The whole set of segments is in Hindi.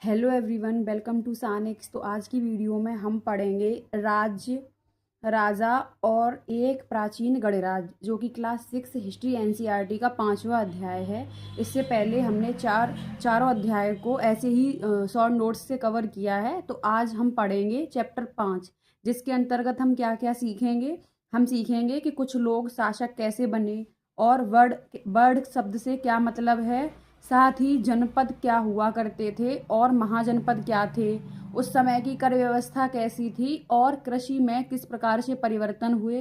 हेलो एवरीवन, वेलकम टू सानिक्स। तो आज की वीडियो में हम पढ़ेंगे राज्य, राजा और एक प्राचीन गणराज्य, जो कि क्लास 6 हिस्ट्री एनसीईआरटी का 5वां अध्याय है। इससे पहले हमने चारों अध्याय को ऐसे ही शॉर्ट नोट्स से कवर किया है। तो आज हम पढ़ेंगे चैप्टर 5, जिसके अंतर्गत हम क्या क्या सीखेंगे। हम सीखेंगे कि कुछ लोग शासक कैसे बने, और वर्ड शब्द से क्या मतलब है, साथ ही जनपद क्या हुआ करते थे और महाजनपद क्या थे, उस समय की कर व्यवस्था कैसी थी और कृषि में किस प्रकार से परिवर्तन हुए।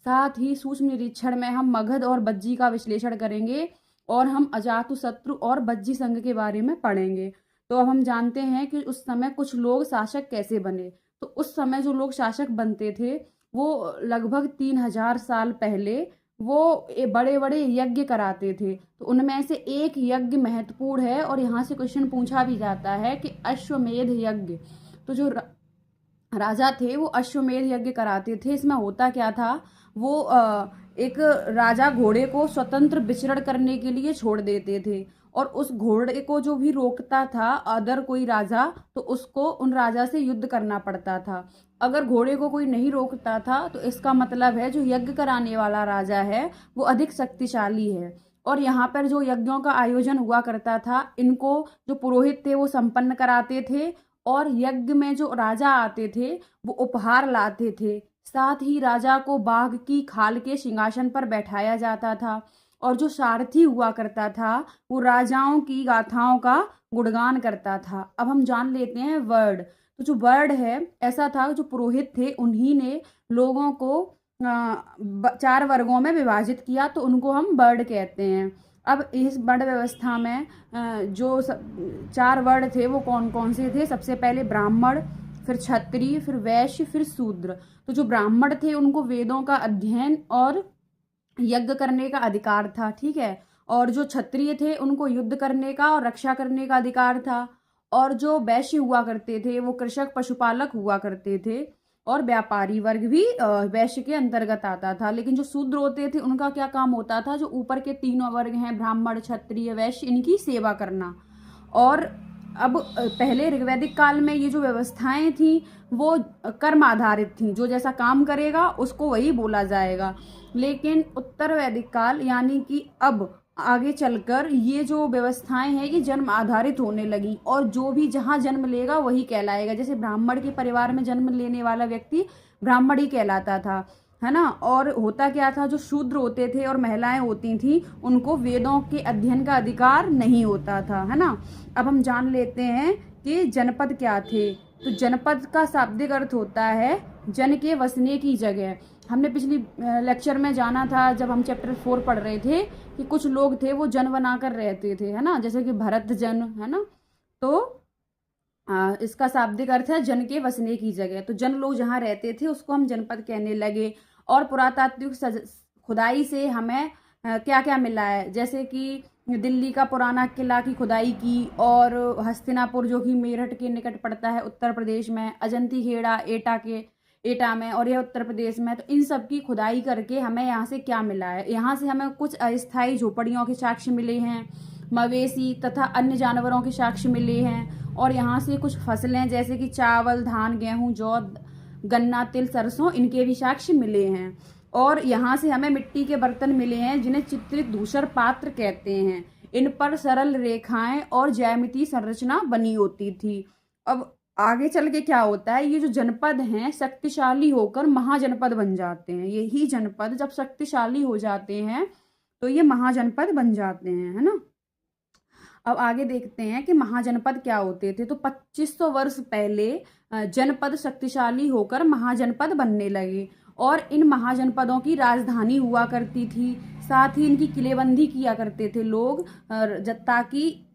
साथ ही सूक्ष्म निरीक्षण में हम मगध और बज्जी का विश्लेषण करेंगे और हम अजातशत्रु और बज्जी संघ के बारे में पढ़ेंगे। तो अब हम जानते हैं कि उस समय कुछ लोग शासक कैसे बने। तो उस समय जो लोग शासक बनते थे वो लगभग 3000 साल पहले वो बड़े बड़े यज्ञ कराते थे। तो उनमें से एक यज्ञ महत्वपूर्ण है और यहाँ से क्वेश्चन पूछा भी जाता है कि अश्वमेध यज्ञ। तो जो राजा थे वो अश्वमेध यज्ञ कराते थे। इसमें होता क्या था, वो एक राजा घोड़े को स्वतंत्र विचरण करने के लिए छोड़ देते थे, और उस घोड़े को जो भी रोकता था अदर कोई राजा, तो उसको उन राजा से युद्ध करना पड़ता था। अगर घोड़े को कोई नहीं रोकता था तो इसका मतलब है जो यज्ञ कराने वाला राजा है वो अधिक शक्तिशाली है। और यहाँ पर जो यज्ञों का आयोजन हुआ करता था, इनको जो पुरोहित थे वो संपन्न कराते थे, और यज्ञ में जो राजा आते थे वो उपहार लाते थे। साथ ही राजा को बाघ की खाल के सिंहासन पर बैठाया जाता था, और जो सारथी हुआ करता था वो राजाओं की गाथाओं का गुणगान करता था। अब हम जान लेते हैं वर्ड। तो जो वर्ड है, ऐसा था जो पुरोहित थे उन्हीं ने लोगों को 4 वर्गों में विभाजित किया, तो उनको हम वर्ड कहते हैं। अब इस वर्ण व्यवस्था में जो 4 वर्ण थे वो कौन कौन से थे। सबसे पहले ब्राह्मण, फिर क्षत्रिय, फिर वैश्य, फिर शूद्र। तो जो ब्राह्मण थे उनको वेदों का अध्ययन और यज्ञ करने का अधिकार था, ठीक है। और जो क्षत्रिय थे उनको युद्ध करने का और रक्षा करने का अधिकार था। और जो वैश्य हुआ करते थे वो कृषक पशुपालक हुआ करते थे, और व्यापारी वर्ग भी वैश्य के अंतर्गत आता था। लेकिन जो शूद्र होते थे उनका क्या काम होता था, जो ऊपर के तीनों वर्ग हैं ब्राह्मण, क्षत्रिय, वैश्य, इनकी सेवा करना। और अब पहले ऋग्वैदिक काल में ये जो व्यवस्थाएं थी वो कर्म आधारित थी, जो जैसा काम करेगा उसको वही बोला जाएगा। लेकिन उत्तर वैदिक काल यानी कि अब आगे चलकर ये जो व्यवस्थाएं हैं ये जन्म आधारित होने लगी, और जो भी जहाँ जन्म लेगा वही कहलाएगा। जैसे ब्राह्मण के परिवार में जन्म लेने वाला व्यक्ति ब्राह्मण ही कहलाता था, है ना। और होता क्या था, जो शूद्र होते थे और महिलाएं होती थी उनको वेदों के अध्ययन का अधिकार नहीं होता था, है ना। अब हम जान लेते हैं कि जनपद क्या थे। तो जनपद का शाब्दिक अर्थ होता है जन के वसने की जगह। हमने पिछली लेक्चर में जाना था जब हम चैप्टर 4 पढ़ रहे थे कि कुछ लोग थे वो जन बनाकर रहते थे, है ना, जैसे कि भरत जन, है ना। तो इसका शाब्दिक अर्थ है जन के वसने की जगह। तो जन लोग जहाँ रहते थे उसको हम जनपद कहने लगे। और पुरातात्विक खुदाई से हमें क्या क्या मिला है, जैसे कि दिल्ली का पुराना किला की खुदाई की, और हस्तिनापुर जो कि मेरठ के निकट पड़ता है उत्तर प्रदेश में, अजंती खेड़ा एटा में, और यह उत्तर प्रदेश में। तो इन सब की खुदाई करके हमें यहाँ से क्या मिला है, यहाँ से हमें कुछ अस्थायी झोपड़ियों के साक्ष्य मिले हैं, मवेशी तथा अन्य जानवरों के साक्ष्य मिले हैं, और यहाँ से कुछ फसलें जैसे कि चावल, धान, गेहूं, जौ, गन्ना, तिल, सरसों, इनके भी साक्ष्य मिले हैं। और यहाँ से हमें मिट्टी के बर्तन मिले हैं जिन्हें चित्रित धूसर पात्र कहते हैं। इन पर सरल रेखाएं और ज्यामितीय संरचना बनी होती थी। अब आगे चल के क्या होता है, ये जो जनपद हैं शक्तिशाली होकर महाजनपद बन जाते हैं। यही जनपद जब शक्तिशाली हो जाते हैं तो ये महाजनपद बन जाते हैं, है ना। अब आगे देखते हैं कि महाजनपद क्या होते थे। तो 2500 वर्ष पहले जनपद शक्तिशाली होकर महाजनपद बनने लगे, और इन महाजनपदों की राजधानी हुआ करती थी। साथ ही इनकी किलेबंदी किया करते थे लोग, ताकि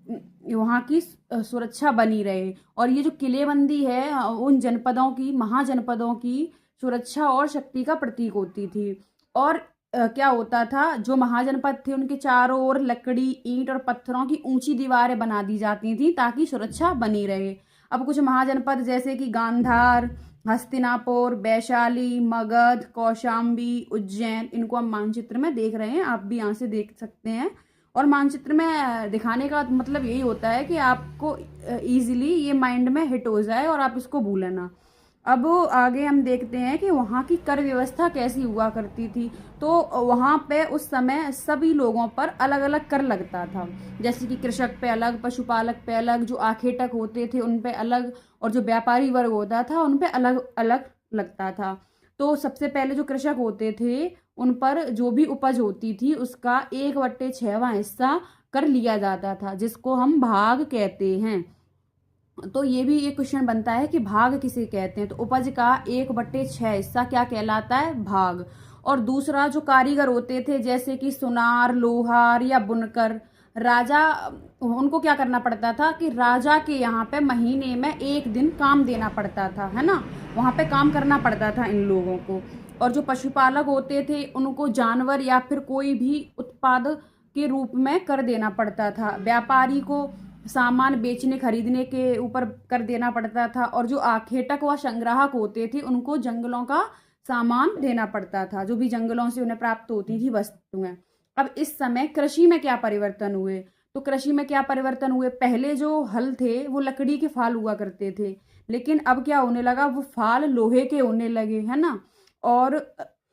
वहाँ की सुरक्षा बनी रहे। और ये जो किलेबंदी है उन जनपदों की, महाजनपदों की सुरक्षा और शक्ति का प्रतीक होती थी। और क्या होता था, जो महाजनपद थे उनके चारों ओर लकड़ी, ईंट और पत्थरों की ऊंची दीवारें बना दी जाती थी ताकि सुरक्षा बनी रहे। अब कुछ महाजनपद जैसे कि गांधार, हस्तिनापुर, वैशाली, मगध, कौशाम्बी, उज्जैन, इनको हम मानचित्र में देख रहे हैं, आप भी यहाँ से देख सकते हैं। और मानचित्र में दिखाने का मतलब यही होता है कि आपको इजीली ये माइंड में हिट हो जाए और आप इसको भूलें ना। अब आगे हम देखते हैं कि वहाँ की कर व्यवस्था कैसी हुआ करती थी। तो वहाँ पे उस समय सभी लोगों पर अलग अलग कर लगता था, जैसे कि कृषक पे अलग, पशुपालक पे अलग, जो आखेटक होते थे उन पे अलग, और जो व्यापारी वर्ग होता था उन पे अलग अलग लगता था। तो सबसे पहले जो कृषक होते थे उन पर जो भी उपज होती थी उसका 1/6वां हिस्सा कर लिया जाता था, जिसको हम भाग कहते हैं। तो ये भी एक क्वेश्चन बनता है कि भाग किसे कहते हैं, तो उपज का 1/6 हिस्सा क्या कहलाता है, भाग। और दूसरा, जो कारीगर होते थे जैसे कि सुनार, लोहार या बुनकर, राजा, उनको क्या करना पड़ता था कि राजा के यहाँ पे महीने में एक दिन काम देना पड़ता था, है ना, वहाँ पे काम करना पड़ता था इन लोगों को। और जो पशुपालक होते थे उनको जानवर या फिर कोई भी उत्पाद के रूप में कर देना पड़ता था। व्यापारी को सामान बेचने खरीदने के ऊपर कर देना पड़ता था। और जो आखेटक व संग्राहक होते थे उनको जंगलों का सामान देना पड़ता था, जो भी जंगलों से उन्हें प्राप्त होती थी वस्तुएं। अब इस समय कृषि में क्या परिवर्तन हुए, तो कृषि में क्या परिवर्तन हुए, पहले जो हल थे वो लकड़ी के फाल हुआ करते थे, लेकिन अब क्या होने लगा, वो फाल लोहे के होने लगे, है ना। और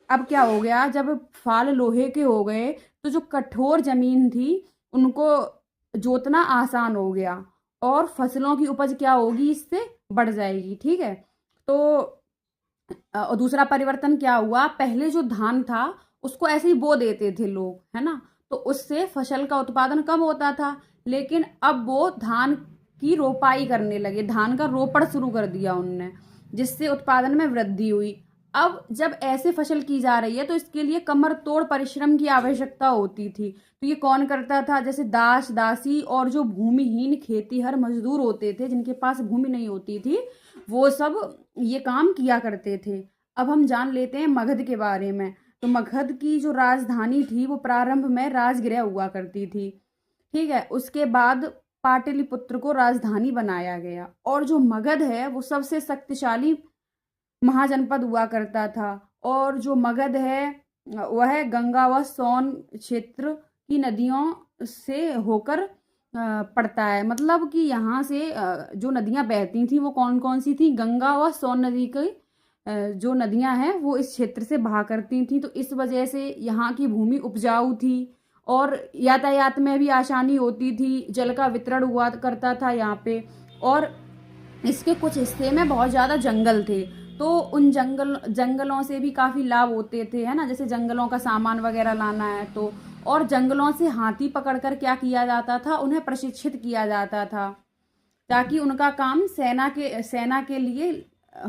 अब क्या हो गया, जब फाल लोहे के हो गए तो जो कठोर जमीन थी उनको जोतना आसान हो गया और फसलों की उपज क्या होगी, इससे बढ़ जाएगी, ठीक है। तो और दूसरा परिवर्तन क्या हुआ, पहले जो धान था उसको ऐसे ही बो देते थे लोग, है ना, तो उससे फसल का उत्पादन कम होता था। लेकिन अब वो धान की रोपाई करने लगे, धान का रोपण शुरू कर दिया उनने, जिससे उत्पादन में वृद्धि हुई। अब जब ऐसे फसल की जा रही है तो इसके लिए कमर तोड़ परिश्रम की आवश्यकता होती थी। तो ये कौन करता था, जैसे दास दासी और जो भूमिहीन खेतीहर मजदूर होते थे जिनके पास भूमि नहीं होती थी, वो सब ये काम किया करते थे। अब हम जान लेते हैं मगध के बारे में। तो मगध की जो राजधानी थी वो प्रारंभ में राजगृह हुआ करती थी, ठीक है। उसके बाद पाटलिपुत्र को राजधानी बनाया गया। और जो मगध है वो सबसे शक्तिशाली महाजनपद हुआ करता था। और जो मगध है वह गंगा व सोन क्षेत्र की नदियों से होकर पड़ता है। मतलब कि यहाँ से जो नदियाँ बहती थी वो कौन कौन सी थी, गंगा व सोन नदी की जो नदियाँ हैं वो इस क्षेत्र से बहा करती थी। तो इस वजह से यहाँ की भूमि उपजाऊ थी और यातायात में भी आसानी होती थी, जल का वितरण हुआ करता था यहाँ पे। और इसके कुछ हिस्से में बहुत ज़्यादा जंगल थे, तो उन जंगलों से भी काफ़ी लाभ होते थे, है ना, जैसे जंगलों का सामान वगैरह लाना है तो। और जंगलों से हाथी पकड़कर क्या किया जाता था, उन्हें प्रशिक्षित किया जाता था ताकि उनका काम सेना के लिए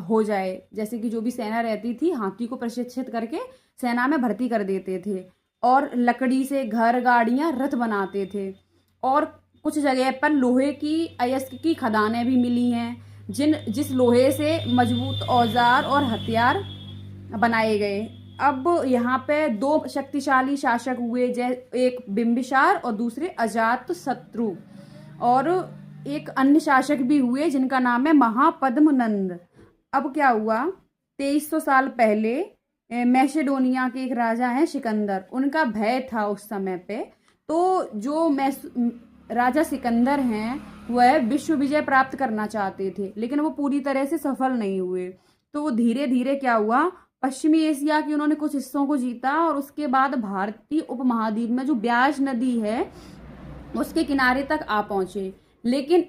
हो जाए। जैसे कि जो भी सेना रहती थी हाथी को प्रशिक्षित करके सेना में भर्ती कर देते थे। और लकड़ी से घर, गाड़ियां, रथ बनाते थे। और कुछ जगह पर लोहे की अयस्क की खदानें भी मिली हैं, जिस लोहे से मजबूत औजार और हथियार बनाए गए। अब यहाँ पे दो शक्तिशाली शासक हुए, एक बिंबिसार और दूसरे अजात शत्रु। और एक अन्य शासक भी हुए जिनका नाम है महापद्मनंद। अब क्या हुआ, 2300 साल पहले मैसेडोनिया के एक राजा हैं सिकंदर, उनका भय था उस समय पे। तो जो राजा सिकंदर हैं वह विश्व विजय प्राप्त करना चाहते थे, लेकिन वो पूरी तरह से सफल नहीं हुए। तो वो धीरे धीरे क्या हुआ, पश्चिमी एशिया की उन्होंने कुछ हिस्सों को जीता और उसके बाद भारतीय उपमहाद्वीप में जो ब्यास नदी है उसके किनारे तक आ पहुंचे। लेकिन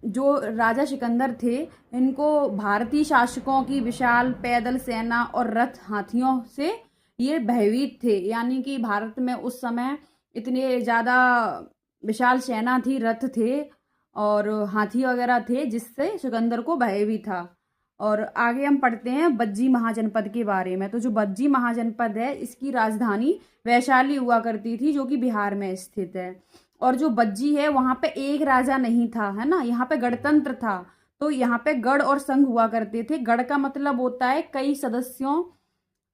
जो राजा सिकंदर थे इनको भारतीय शासकों की विशाल पैदल सेना और रथ हाथियों से ये भयभीत थे, यानी कि भारत में उस समय इतने ज़्यादा विशाल सेना थी, रथ थे और हाथी वगैरह थे, जिससे सिकंदर को भय भी था। और आगे हम पढ़ते हैं बज्जी महाजनपद के बारे में। तो जो बज्जी महाजनपद है इसकी राजधानी वैशाली हुआ करती थी, जो कि बिहार में स्थित है। और जो बज्जी है वहां पे एक राजा नहीं था, है ना, यहाँ पे गणतंत्र था। तो यहाँ पे गढ़ और संघ हुआ करते थे। गढ़ का मतलब होता है कई सदस्यों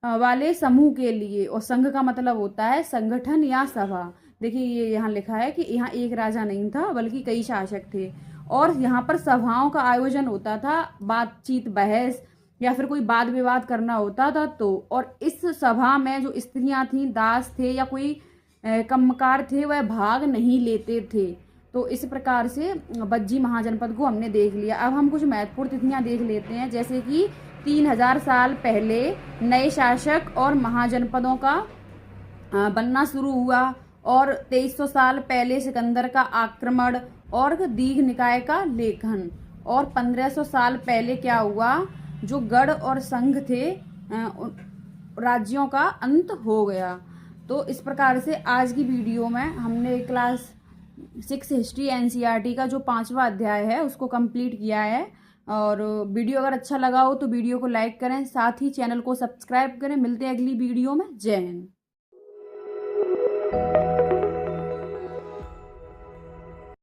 वाले समूह के लिए, और संघ का मतलब होता है संगठन या सभा। देखिए ये यहाँ लिखा है कि यहाँ एक राजा नहीं था बल्कि कई शासक थे। और यहाँ पर सभाओं का आयोजन होता था, बातचीत, बहस या फिर कोई वाद विवाद करना होता था तो। और इस सभा में जो स्त्रियां थी, दास थे या कोई कम्मकार थे वह भाग नहीं लेते थे। तो इस प्रकार से बज्जी महाजनपद को हमने देख लिया। अब हम कुछ महत्वपूर्ण तिथियां देख लेते हैं, जैसे कि 3000 साल पहले नए शासक और महाजनपदों का बनना शुरू हुआ, और 2300 साल पहले सिकंदर का आक्रमण और दीघ निकाय का लेखन, और 1500 साल पहले क्या हुआ, जो गढ़ और संघ थे राज्यों का अंत हो गया। तो इस प्रकार से आज की वीडियो में हमने क्लास 6 हिस्ट्री एनसीईआरटी का जो 5वां अध्याय है उसको कंप्लीट किया है। और वीडियो अगर अच्छा लगा हो तो वीडियो को लाइक करें, साथ ही चैनल को सब्सक्राइब करें। मिलते हैं अगली वीडियो में। जय हिंद।